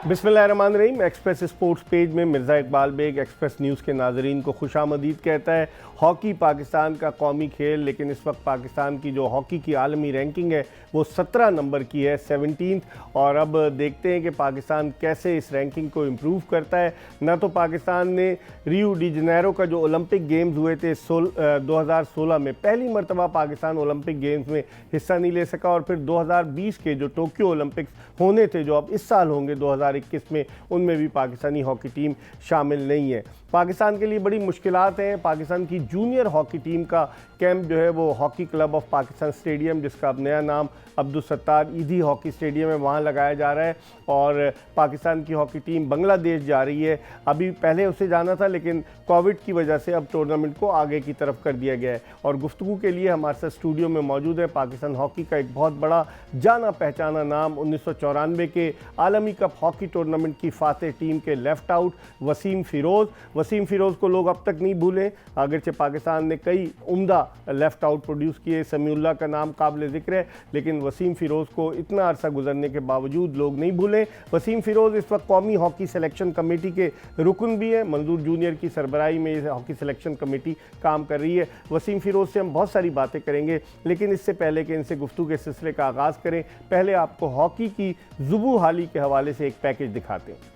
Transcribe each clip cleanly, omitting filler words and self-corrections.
बिस्मिल्लाहिर्रहमानिर्रहीम। Express sports page में Mirza Iqbal Baig Express News के नाजरीन को खुशामदीद कहता है। हॉकी पाकिस्तान का कौमी खेल, लेकिन इस वक्त पाकिस्तान की जो हॉकी की आलमी रैंकिंग है वो 17 नंबर की है, 17th। और अब देखते हैं कि पाकिस्तान कैसे इस रैंकिंग को इम्प्रूव करता है। ना तो पाकिस्तान ने रियो डी जनेरो का जो ओलंपिक गेम्स हुए थे 2016 में, पहली मरतबा पाकिस्तान ओलंपिक गेम्स में हिस्सा नहीं ले सका, और फिर 2020 के जो टोक्यो ओलंपिक्स होने थे, जो अब इस साल होंगे 2021 में, उनमें भी पाकिस्तानी हॉकी टीम शामिल नहीं है। पाकिस्तान के लिए बड़ी मुश्किलात हैं। पाकिस्तान की जूनियर हॉकी टीम का कैंप जो है वो hockey club of Pakistan stadium, जिसका अब नया नाम अब्दुल सत्तार ईदी हॉकी स्टेडियम है, वहाँ लगाया जा रहा है। और पाकिस्तान की हॉकी टीम बांग्लादेश जा रही है। अभी पहले उसे जाना था, लेकिन कोविड की वजह से अब टूर्नामेंट को आगे की तरफ कर दिया गया है। और गुफ्तगू के लिए हमारे साथ स्टूडियो में मौजूद है पाकिस्तान हॉकी का एक बहुत बड़ा जाना पहचाना नाम, 1994 के आलमी कप हॉकी टूर्नामेंट की फातेह टीम के लेफ्ट आउट वसीम फ़िरोज़। वसीम फ़िरोज़ को लोग अब तक नहीं भूलें, अगरचे पाकिस्तान ने कई उम्दा लेफ्ट आउट प्रोड्यूस किए। समीउल्लाह का नाम काबिल ज़िक्र है, लेकिन वसीम फ़िरोज़ को इतना अरसा गुजरने के बावजूद लोग नहीं भूलें। वसीम फ़िरोज़ इस वक्त कौमी हॉकी सिलेक्शन कमेटी के रुकन भी हैं। मंजूर जूनियर की सरबराही में ये हॉकी सिलेक्शन कमेटी काम कर रही है। वसीम फ़िरोज़ से हम बहुत सारी बातें करेंगे, लेकिन इससे पहले कि इनसे गुफ्तगू के सिलसिले का आगाज़ करें, पहले आपको हॉकी की ज़ुबू हाली के हवाले से एक पैकेज दिखाते हैं।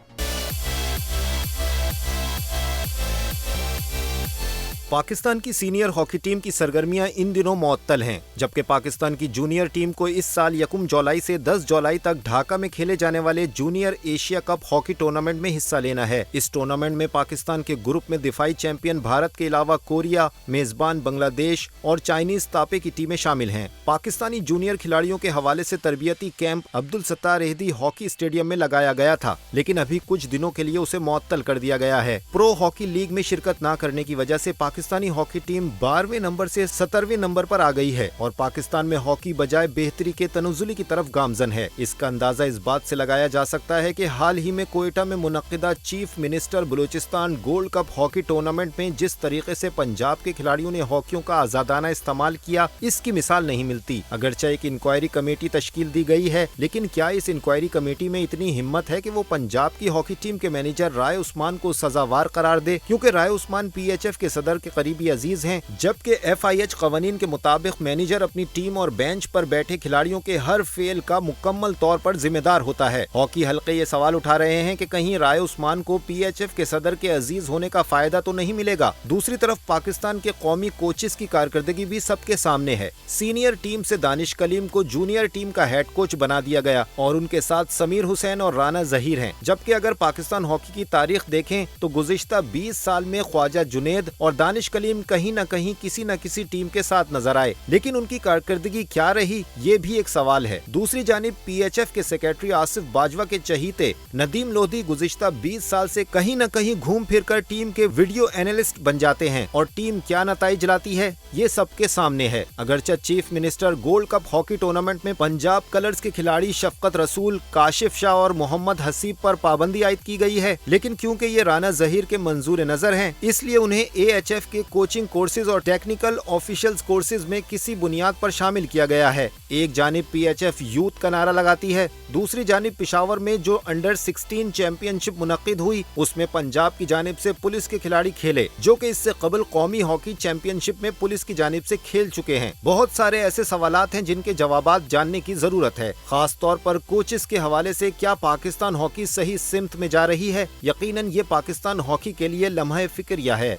पाकिस्तान की सीनियर हॉकी टीम की सरगर्मियां इन दिनों मुअत्तल हैं, जबकि पाकिस्तान की जूनियर टीम को इस साल 1 जुलाई से 10 जुलाई तक ढाका में खेले जाने वाले junior Asia cup hockey tournament में हिस्सा लेना है। इस टूर्नामेंट में पाकिस्तान के ग्रुप में दिफाई चैंपियन भारत के अलावा कोरिया, मेजबान बांग्लादेश और चाइनीज तापे की टीमें शामिल हैं। पाकिस्तानी जूनियर खिलाड़ियों के हवाले से तरबियती कैंप अब्दुल सत्तार ईदी हॉकी स्टेडियम में लगाया गया था, लेकिन अभी कुछ दिनों के लिए उसे मुअत्तल कर दिया गया है। प्रो हॉकी लीग में शिरकत न करने की वजह से पाकिस्तानी हॉकी टीम 12वें नंबर से 17वें नंबर पर आ गई है और पाकिस्तान में हॉकी बजाय बेहतरी के तनुजुली की तरफ गामजन है। इसका अंदाजा इस बात से लगाया जा सकता है कि हाल ही में कोयटा में मुनक्किदा chief minister Balochistan gold cup hockey tournament में जिस तरीके से पंजाब के खिलाड़ियों ने हॉकियों का आजादाना इस्तेमाल किया, इसकी मिसाल नहीं मिलती। अगरचे एक इंक्वायरी कमेटी तश्कील दी गई है, लेकिन क्या इस इंक्वायरी कमेटी में इतनी हिम्मत है कि वो पंजाब की हॉकी टीम के मैनेजर राय उस्मान को सजावार करार दे? क्योंकि राय उस्मान PHF के सदर के करीबी अजीज हैं, जबकि FIH कवानीन के मुताबिक मैनेजर अपनी टीम और बेंच पर बैठे खिलाड़ियों के हर फेल का मुकम्मल तौर पर जिम्मेदार होता है। हॉकी हलके ये सवाल उठा रहे हैं कि कहीं राय उस्मान को PHF के सदर के अजीज होने का फायदा तो नहीं मिलेगा। दूसरी तरफ पाकिस्तान के कौमी कोचेस की कारकर्दगी भी सबके सामने है। सीनियर टीम से दानिश कलीम को जूनियर टीम का हेड कोच बना दिया गया और उनके साथ समीर हुसैन और राना जहीर हैं। जबकि अगर पाकिस्तान हॉकी की तारीख देखें तो गुज़िश्ता 20 साल में ख्वाजा जुनेद और दानिश कलीम कहीं न कहीं किसी न किसी टीम के साथ नजर आए, लेकिन उनकी कारकर्दगी क्या रही, ये भी एक सवाल है। दूसरी जानिब PHF के सेक्रेटरी आसिफ बाजवा के चहीते नदीम लोधी गुज़िश्ता 20 साल से कहीं न कहीं घूम फिर कर टीम के वीडियो एनालिस्ट बन जाते हैं और टीम क्या नताइज लाती है ये सबके सामने है। अगरचे chief minister gold cup hockey tournament में पंजाब कलर्स के खिलाड़ी शफकत रसूल, काशिफ शाह और मोहम्मद हसीब पर पाबंदी आयद की गई है, लेकिन क्योंकि ये राना जहीर के मंजूर नजर हैं, इसलिए उन्हें AHF के कोचिंग कोर्सेज और टेक्निकल ऑफिशियल्स कोर्सेज में किसी बुनियाद पर शामिल किया गया है। एक जानिब PHF यूथ का नारा लगाती है, दूसरी जानिब पिशावर में जो अंडर 16 चैंपियनशिप मुनक्किद हुई उसमें पंजाब की जानिब से पुलिस के खिलाड़ी खेले, जो कि इससे कबल कौमी हॉकी चैंपियनशिप में पुलिस की जानिब से खेल चुके हैं। बहुत सारे ऐसे सवालात हैं जिनके जवाबात जानने की जरूरत है, खास तौर पर कोचेस के हवाले से। क्या पाकिस्तान हॉकी सही सिमत में जा रही है? यकीनन ये पाकिस्तान हॉकी के लिए लम्हा फिक्रिया है।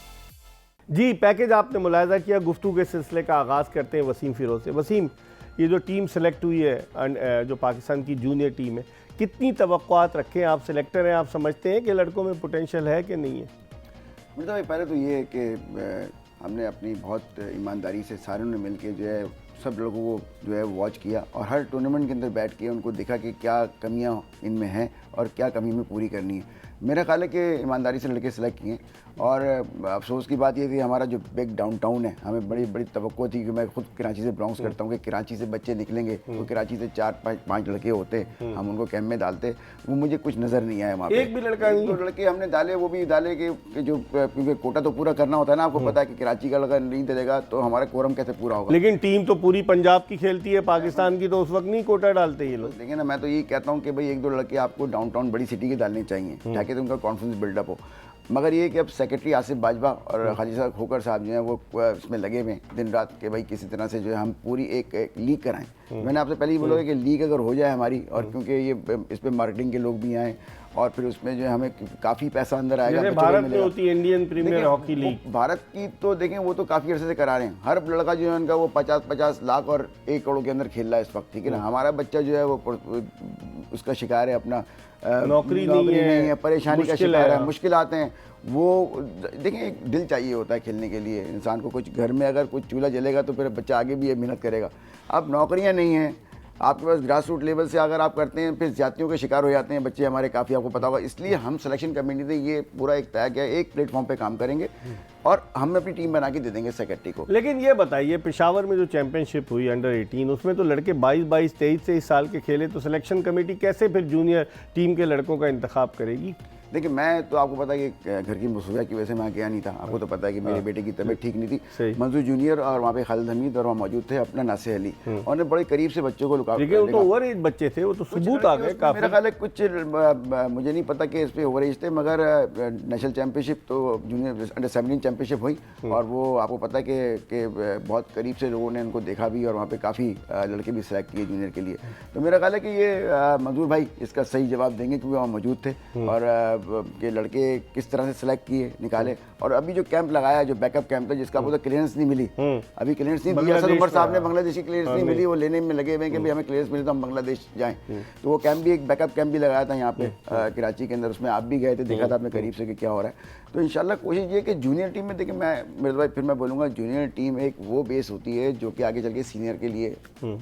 जी, पैकेज आपने मुलाहिजा किया। गुफ्तगू के सिलसिले का आगाज़ करते हैं वसीम फ़िरोज़ से। वसीम, ये जो टीम सेलेक्ट हुई है, जो पाकिस्तान की जूनियर टीम है, कितनी तवक्कुआत रखें? आप सेलेक्टर हैं, आप समझते हैं कि लड़कों में पोटेंशियल है कि नहीं है? मतलब पहले तो ये है कि हमने अपनी बहुत ईमानदारी से सारों ने मिल के जो है सब लोगों को जो है वॉच किया और हर टूर्नामेंट के अंदर बैठ के उनको देखा कि क्या कमियां इनमें हैं और क्या कमी में पूरी करनी है। मेरा ख्याल है कि ईमानदारी से लड़के सेलेक्ट किए और अफसोस की बात ये थी, हमारा जो बिग डाउनटाउन है, हमें बड़ी बड़ी तवक्को थी कि मैं खुद कराची से बिलोंग्स करता हूँ कि कराची से बच्चे निकलेंगे तो कराची से 4-5 लड़के होते, हम उनको कैंप में डालते, वो मुझे कुछ नज़र नहीं आया वहाँ पे। एक भी लड़का नहीं? तो लड़के हमने डाले, वो भी डाले कि जो क्योंकि कोटा तो पूरा करना होता है ना, आपको पता है कि कराची का लड़का नहीं दे देगा तो हमारा कोरम कैसे पूरा होगा। लेकिन टीम तो पूरी पंजाब की खेलती है, पाकिस्तान की तो उस वक्त नहीं कोटा डालते ये लोग। देखिए ना, मैं तो यही कहता हूँ कि भाई एक दो लड़के आपको डाउनटाउन बड़ी सिटी के डालने चाहिए ताकि तो उनका कॉन्फिडेंस बिल्डअप हो। मगर ये कि अब सेक्रेटरी आसिफ बाजवा और खालिद खोकर साहब जो हैं वो इसमें लगे हुए हैं दिन रात, कि भाई किसी तरह से जो है हम पूरी एक लीग कराएं। मैंने आपसे पहले ही बोला कि लीग अगर हो जाए हमारी, और क्योंकि ये इस पर मार्केटिंग के लोग भी आएँ और फिर उसमें जो है हमें काफ़ी पैसा अंदर आएगा। भारत में होती है Indian Premier Hockey League, Bharat की तो देखें वो तो काफ़ी अर्से से करा रहे हैं। हर लड़का जो है उनका वो 50-50 लाख और 1 करोड़ के अंदर खेल रहा है इस वक्त, ठीक है ना। हमारा बच्चा जो है वो उसका शिकार है, अपना नौकरी नहीं है, परेशानी का शिकार है, मुश्किल आते हैं। वो देखें, एक दिल चाहिए होता है खेलने के लिए इंसान को। कुछ घर में अगर कुछ चूल्हा जलेगा तो फिर बच्चा आगे भी मेहनत करेगा। अब नौकरियां नहीं हैं आपके पास, ग्रास रूट लेवल से अगर आप करते हैं फिर जातियों के शिकार हो जाते हैं बच्चे हमारे काफ़ी, आपको पता होगा। इसलिए हम सिलेक्शन कमेटी ने ये पूरा एक तय किया, एक प्लेटफॉर्म पे काम करेंगे और हम अपनी टीम बना के दे देंगे सेक्रेटरी को। लेकिन ये बताइए, पेशावर में जो चैंपियनशिप हुई अंडर 18 उसमें तो लड़के 22, 23 साल के खेले, तो सिलेक्शन कमेटी कैसे फिर जूनियर टीम के लड़कों का इंतखाब करेगी? देखिए, मैं तो आपको पता है कि घर की मसरूफियत की वजह से मैं गया नहीं था। आपको तो पता है कि मेरे बेटे की तबीयत ठीक नहीं थी। मंजूर जूनियर और वहाँ पे खालिद हमीद और वहाँ मौजूद थे, अपना नासिर अली, और बड़े करीब से बच्चों को लुका। लेकिन वो तो ओवर एज बच्चे थे, वो तो सबूत आ गए काफी। मेरा ख्याल है कुछ, मुझे नहीं पता कि इस पे ओवर एज थे, मगर नेशनल चैंपियनशिप तो जूनियर अंडर 17 चैंपियनशिप हुई और वो आपको पता है कि बहुत करीब से लोगों ने उनको देखा भी और वहाँ पे काफ़ी लड़के भी सिलेक्ट किए जूनियर के लिए। तो मेरा ख्याल है कि ये मंजूर भाई इसका सही जवाब देंगे क्योंकि वहाँ मौजूद थे, और ये लड़के किस तरह से सिलेक्ट किए निकाले। और अभी जो कैंप लगाया, जो बैकअप कैंप था जिसका आपको क्लियरेंस नहीं मिली, अभी क्लियरेंस नहीं दिया। असद उमर साहब ने बांग्लादेशी क्लियरेंस नहीं मिली, वो लेने में लगे हुए हैं कि भाई हमें क्लियरेंस मिले तो हम बांग्लादेश जाएं। तो वो कैंप भी एक बैकअप कैंप भी लगाया था यहाँ पे कराची के अंदर, उसमें आप भी गए थे, देखा था आपने करीब से कि क्या हो रहा है। तो इंशाल्लाह कोशिश ये कि जूनियर टीम में, देखिए मैं मेरे भाई फिर मैं बोलूँगा, जूनियर टीम एक वो बेस होती है जो कि आगे चल के सीनियर के लिए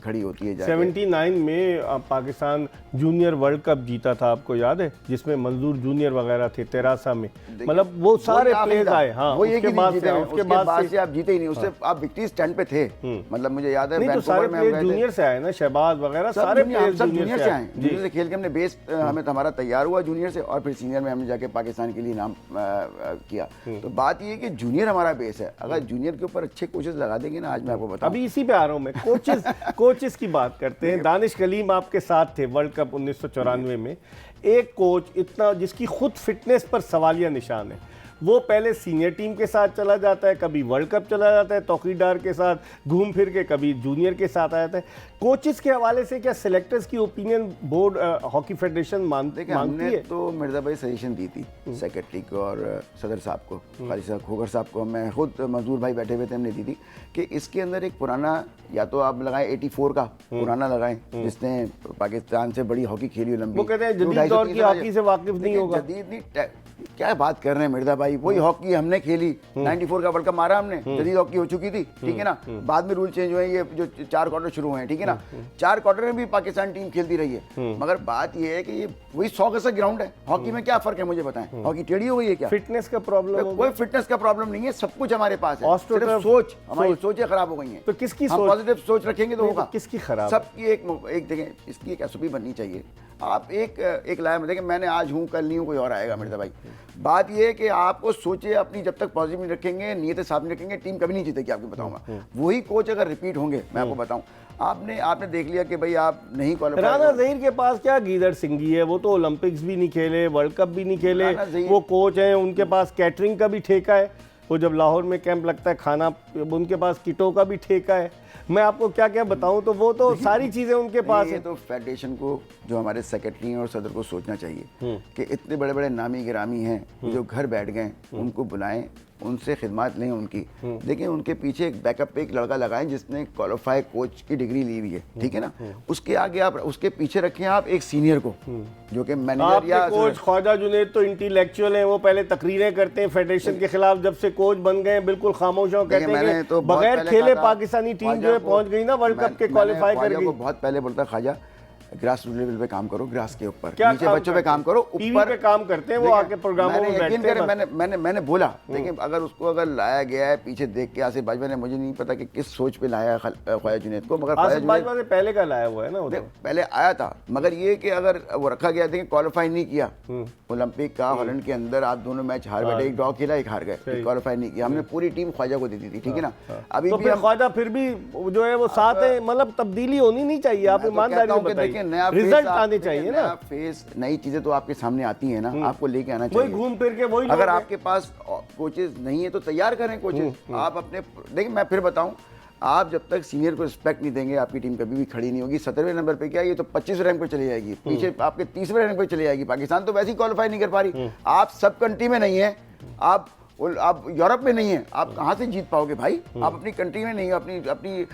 खड़ी होती है। 79 में पाकिस्तान जूनियर वर्ल्ड कप जीता था, आपको याद है, जिसमें मंजूर जूनियर वगैरह थे तेरासा में, मतलब वो सारे प्लेयर्स आए। हाँ, उसके बाद से आप जीते ही नहीं, उससे आप विक्ट्री स्टैंड पे थे। मतलब मुझे याद है तो सारे प्लेयर जूनियर से आए ना, शहबाज वगैरह सारे प्लेयर जूनियर से आए। जूनियर से खेल के हमने बेस हमें हमारा तैयार हुआ जूनियर से, और फिर सीनियर में हमने जाके पाकिस्तान के लिए नाम किया। तो बात ये है कि जूनियर हमारा बेस है, अगर जूनियर के ऊपर अच्छे कोचेस लगा देंगे ना, आज मैं आपको बताऊं, अभी इसी पे आ रहा हूं मैं, कोचेस की बात करते हैं। दानिश कलीम आपके साथ थे वर्ल्ड कप 1994 में। एक कोच इतना जिसकी खुद फिटनेस पर सवालिया निशान है, वो पहले सीनियर टीम के साथ चला जाता है, कभी वर्ल्ड कप चला जाता है तौकीर डार के साथ घूम फिर के, कभी जूनियर के साथ आ जाता है। कोचेस के हवाले से क्या सिलेक्टर्स की ओपिनियन बोर्ड हॉकी फेडरेशन मानती है? तो मिर्जा भाई सजेशन दी थी सेक्रेटरी को और सदर साहब को, खालिद साहब खोकर साहब को, मैं खुद मंजूर भाई बैठे हुए थे, हमने दी थी कि इसके अंदर एक पुराना, या तो आप लगाएं 84 का पुराना लगाएं जिसने पाकिस्तान से बड़ी हॉकी खेली लंबी। वो कहते हैं जदीद दौर की हॉकी से वाकिफ नहीं होगा। जदीद नहीं, क्या बात कर रहे हैं मिर्जा भाई, वही हॉकी हमने खेली, 94 का वर्ल्ड कप मारा हमने, जदीद हॉकी हो चुकी थी, ठीक है ना। बाद में रूल चेंज हुए, ये जो 4 क्वार्टर शुरू हुए हैं, ठीक है ना, 4 क्वार्टर में भी पाकिस्तान टीम खेलती रही है। मगर बात ये है कि ये वही 100 गज का ग्राउंड है, हॉकी में क्या फर्क है मुझे बताएं? हॉकी टेढ़ी हो गई है क्या? फिटनेस का प्रॉब्लम? कोई फिटनेस का प्रॉब्लम नहीं है, सब कुछ हमारे पास है, सिर्फ सोच, हमारी सोचें खराब हो गई हैं। तो किसकी हम पॉजिटिव सोच रखेंगे तो होगा। किसकी खराब? सबकी एक देखें, इसकी एक एसओपी बननी चाहिए। आप एक लाइन में देखें, मैंने आज हूँ कल नहीं हूँ, कोई और आएगा मिर्जा भाई। बात ये है कि आपको सोचे अपनी, जब तक पॉजिटिव नहीं रखेंगे, नीयत साफ नहीं रखेंगे, टीम कभी नहीं जीतेगी। आपको बताऊंगा, वही कोच अगर रिपीट होंगे, मैं आपको बताऊं, आपने देख लिया कि भाई आप नहीं क्वालिफाई। राना ज़हीर के पास क्या गीदड़ सिंगी है, वो तो ओलंपिक्स भी नहीं खेले, वर्ल्ड कप भी नहीं खेले, वो कोच हैं, उनके पास कैटरिंग का भी ठेका है, वो जब लाहौर में कैंप लगता है खाना, उनके पास किटों का भी ठेका है। मैं आपको क्या क्या बताऊं, तो वो तो सारी चीजें उनके पास है। तो फेडरेशन को, जो हमारे सेक्रेटरी और सदर को सोचना चाहिए कि इतने बड़े बड़े नामी गिरामी हैं जो घर बैठ गए, उनको बुलाएं, उनसे खिदमत लें उनकी। देखिए, उनके पीछे एक बैकअप पे एक लड़का लगाएं जिसने क्वालिफाई कोच की डिग्री ली हुई है, ठीक है ना। उसके आगे आप, उसके पीछे रखें आप एक सीनियर को जो कि मैनेजर या कोच। ख्वाजा जुनैद तो इंटेलेक्चुअल हैं, वो पहले तकरीरें करते हैं फेडरेशन के खिलाफ, जब से कोच बन गए बिल्कुल खामोश हो, कहते हैं कि बगैर खेले पाकिस्तानी टीम जो है पहुंच गई ना वर्ल्ड कप के क्वालिफाई कर गई। बहुत पहले बोलता ख्वाजा ग्रास रूट लेवल पे काम करो, ग्रास के ऊपर, क्या नीचे काम बच्चों पे करते काम करो, टीवी ऊपर पे काम करते हैं वो, आके प्रोग्रामों में यकीन बैठते करें, हैं। मैंने बोला, देखिए अगर उसको अगर लाया गया है पीछे देख के आसिफ बाजवा ने, मुझे नहीं पता कि किस सोच पे लाया है ख्वाजा जुनैद को, मगर ख्वाजा आसिफ बाजवा ने पहले का लाया हुआ है ना वो तो। पहले आया था, मगर ये कि अगर वो रखा गया, देखिए क्वालिफाई नहीं किया ओलंपिक का, हॉलैंड के अंदर आप दोनों मैच हार बैठे, एक ड्रॉ खेला, एक हार गए, क्वालिफाई नहीं किया, हमने पूरी टीम ख्वाजा को दी थी, ठीक है ना। अभी तो भी फिर ख्वाजा फिर भी जो है वो साथ है, मतलब तब्दीली होनी नहीं चाहिए, आप ईमानदारी से बताइए, रिजल्ट आने चाहिए ना। फेस, नई चीजें तो आपके सामने आती है ना, आपको लेके आना वही चाहिए, घूम फिर के वही। अगर आपके पास कोचेस नहीं है तो तैयार करें कोचेस। आप अपने, देखिए मैं फिर बताऊं, आप जब तक सीनियर को रिस्पेक्ट नहीं देंगे, आपकी टीम कभी भी खड़ी नहीं होगी। 17वें नंबर पे क्या, ये तो 25वें रैंक पे चली जाएगी, पीछे आपके 30वें रैंक पे चली जाएगी। पाकिस्तान तो वैसे ही क्वालिफाई नहीं कर पा रही। आप सब कंट्री में नहीं है, आप यूरोप में नहीं है, आप कहाँ से जीत पाओगे भाई? आप अपनी कंट्री में नहीं हो, अपनी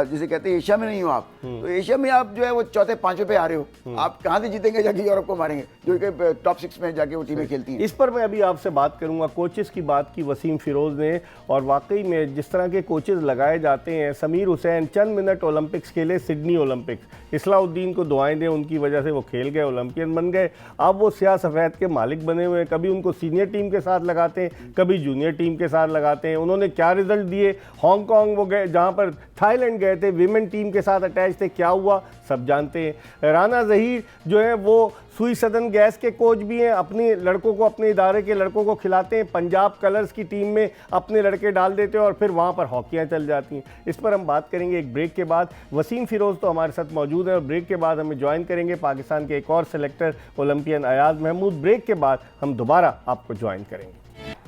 जिसे कहते हैं एशिया में नहीं हो आप, तो एशिया में आप जो है वो चौथे पांचवें पे आ रहे हो, आप कहाँ से जीतेंगे जाके यूरोप को मारेंगे, जो कि टॉप 6 में जाके वो टीमें खेलती हैं। इस पर मैं अभी आपसे बात करूंगा। कोचेस की बात की वसीम फिरोज ने, और वाकई में जिस तरह के कोचेस लगाए जाते हैं, समीर हुसैन चंद मिनट ओलंपिक्स खेले, सिडनी ओलंपिक्स, इस्लाउद्दीन को दुआएं दें, उनकी वजह से वो खेल गए, ओलंपियन बन गए, अब वो स्याह सफ़ेद के मालिक बने हुए हैं। कभी उनको सीनियर टीम के साथ लगाते हैं, कभी जूनियर टीम के साथ लगाते हैं। उन्होंने क्या रिजल्ट दिए, हांगकांग वो गए, जहां पर थाईलैंड गए थे, विमेन टीम के साथ अटैच थे, क्या हुआ सब जानते हैं। राना जहीर जो है वो सुई सदन गैस के कोच भी हैं, अपने लड़कों को, अपने इदारे के लड़कों को खिलाते हैं, पंजाब कलर्स की टीम में अपने लड़के डाल देते हैं और फिर वहाँ पर हॉकियाँ चल जाती हैं। इस पर हम बात करेंगे एक ब्रेक के बाद। वसीम फिरोज़ तो हमारे साथ मौजूद है और ब्रेक के बाद हमें ज्वाइन करेंगे पाकिस्तान के एक और selector olympian Ayaz Mahmood. Break के बाद हम दोबारा आपको ज्वाइन करेंगे।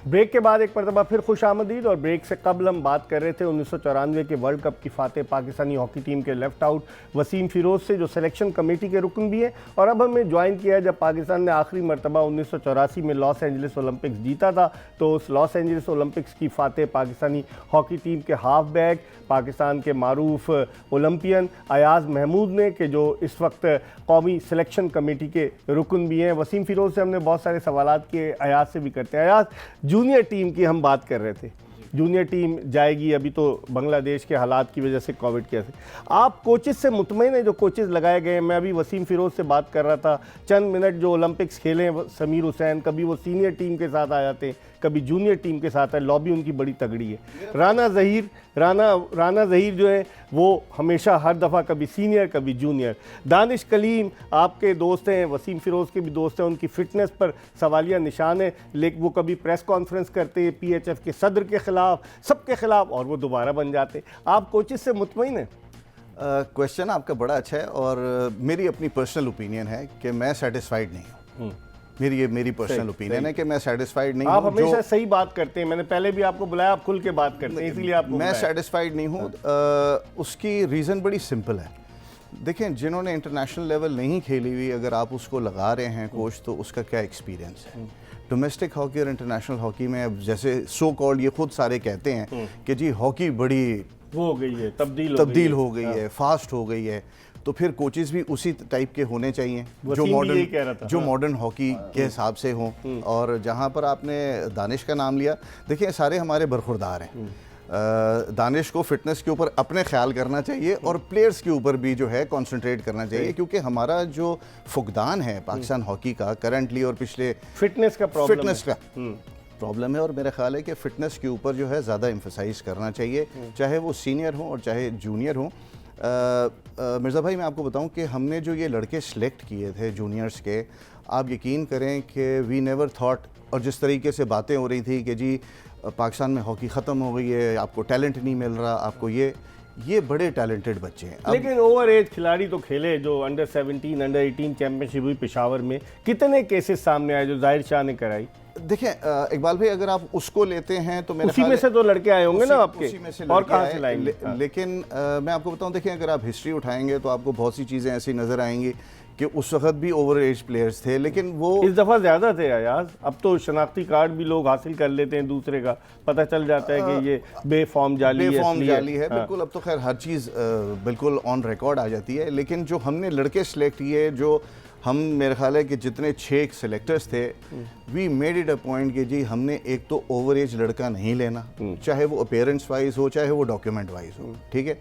ब्रेक के बाद एक मरतबा फिर खुश आमदीद। और ब्रेक से कबल हम बात कर रहे थे 1994 के वर्ल्ड कप की फातेह पाकिस्तानी हॉकी टीम के लेफ्ट आउट वसीम फिरोज से, जो सिलेक्शन कमेटी के रुकन भी है, और अब हमें ज्वाइन किया जब पाकिस्तान ने आखिरी मरतबा 1984 में लॉस एंजलिस ओलंपिक्स जीता था। तो उस लॉस एंजलिस ओलंपिक्स की फातेह पाकिस्तानी हॉकी टीम के हाफ बैक, पाकिस्तान के मारूफ ओलंपियन अयाज महमूद ने, कि जो इस वक्त कौमी सिलेक्शन कमेटी के रुकन भी हैं। वसीम फिरोज से हमने बहुत सारे सवालात किए, अयाज से भी करते हैं। अयाज, जूनियर टीम की हम बात कर रहे थे, जूनियर टीम जाएगी, अभी तो बांग्लादेश के हालात की वजह से कोविड के, आप कोचेस से मुतमईन है जो कोचेस लगाए गए हैं? मैं अभी वसीम फिरोज से बात कर रहा था, चंद मिनट जो ओलंपिक्स खेले हैं समीर हुसैन, कभी वो सीनियर टीम के साथ आ जाते हैं, कभी जूनियर टीम के साथ है, लॉबी उनकी बड़ी तगड़ी है। राना ज़हीर जो है वो हमेशा हर दफ़ा कभी सीनियर कभी जूनियर। दानिश कलीम आपके दोस्त हैं, वसीम फिरोज़ के भी दोस्त हैं, उनकी फ़िटनेस पर सवालिया निशान है, लेकिन वो कभी प्रेस कॉन्फ्रेंस करते हैं PHF के सदर के ख़िलाफ़, सबके ख़िलाफ़, और वो दोबारा बन जाते। आप कोचेस से मुतमईन हैं? क्वेश्चन आपका बड़ा अच्छा है, और मेरी अपनी पर्सनल ओपिनियन है कि मैं सेटिस्फाइड नहीं हूँ। मेरी पर्सनल ओपिनियन है कि मैं सेटिस्फाइड नहीं हूँ। आप हमेशा सही बात करते हैं, मैंने पहले भी आपको बुलाया, आप खुल के बात करते हैं, इसलिए आपको मैं सेटिस्फाइड नहीं हूँ। उसकी रीज़न बड़ी सिंपल है। देखें, जिन्होंने इंटरनेशनल लेवल नहीं खेली हुई, अगर आप उसको लगा रहे हैं कोच, तो उसका क्या एक्सपीरियंस है। डोमेस्टिक हॉकी और इंटरनेशनल हॉकी में अब जैसे सो कॉल्ड ये खुद सारे कहते हैं कि जी हॉकी बड़ी वो हो गई है, तब्दील हो गई है, फास्ट हो गई है, तो फिर कोचेस भी उसी टाइप के होने चाहिए जो मॉडर्न हॉकी के हिसाब से हों। और जहाँ पर आपने दानिश का नाम लिया, देखिए सारे हमारे बरखुरदार हैं। दानिश को फिटनेस के ऊपर अपने ख्याल करना चाहिए और प्लेयर्स के ऊपर भी जो है कंसंट्रेट करना चाहिए, क्योंकि हमारा जो फुकदान है पाकिस्तान हॉकी का करंटली और पिछले फिटनेस का प्रॉब्लम है। और मेरा ख्याल है कि फ़िटनेस के ऊपर जो है ज़्यादा एम्फसाइज़ करना चाहिए, चाहे वो सीनियर हो और चाहे जूनियर हो। मिर्ज़ा भाई, मैं आपको बताऊं कि हमने जो ये लड़के सेलेक्ट किए थे जूनियर्स के, आप यकीन करें कि वी नेवर थॉट, और जिस तरीके से बातें हो रही थी कि जी पाकिस्तान में हॉकी ख़त्म हो गई है, आपको टैलेंट नहीं मिल रहा, आपको ये बड़े टैलेंटेड बच्चे हैं। लेकिन ओवर एज खिलाड़ी तो खेले, जो अंडर 17 अंडर 18 चैंपियनशिप हुई पेशावर में, कितने केसेस सामने आए जो जाहिर शाह ने कराई? देखिए इकबाल भाई, अगर आप उसको लेते हैं तो मेरे उसी में से तो लड़के आए होंगे ना आपके, और कहाँ से लाएंगे? लेकिन मैं आपको बताऊं, देखिए अगर आप हिस्ट्री उठाएंगे तो आपको बहुत सी चीज़ें ऐसी नज़र आएंगी कि उस वक्त भी ओवर एज प्लेयर्स थे, लेकिन वो इस दफ़ा ज़्यादा थे अयाज। अब तो शनाख्ती कार्ड भी लोग हासिल कर लेते हैं दूसरे का, पता चल जाता है कि ये बेफॉर्म जाली है। बिल्कुल, अब तो खैर हर चीज़ बिल्कुल ऑन रिकॉर्ड आ जाती है। लेकिन जो हमने लड़के सेलेक्ट किए, जो हम, मेरे ख्याल है कि जितने 6 सेलेक्टर्स थे, we made it a point कि जी हमने एक तो ओवर एज लड़का नहीं लेना, चाहे वो अपीयरेंस वाइज हो, चाहे वो डॉक्यूमेंट वाइज हो, ठीक है।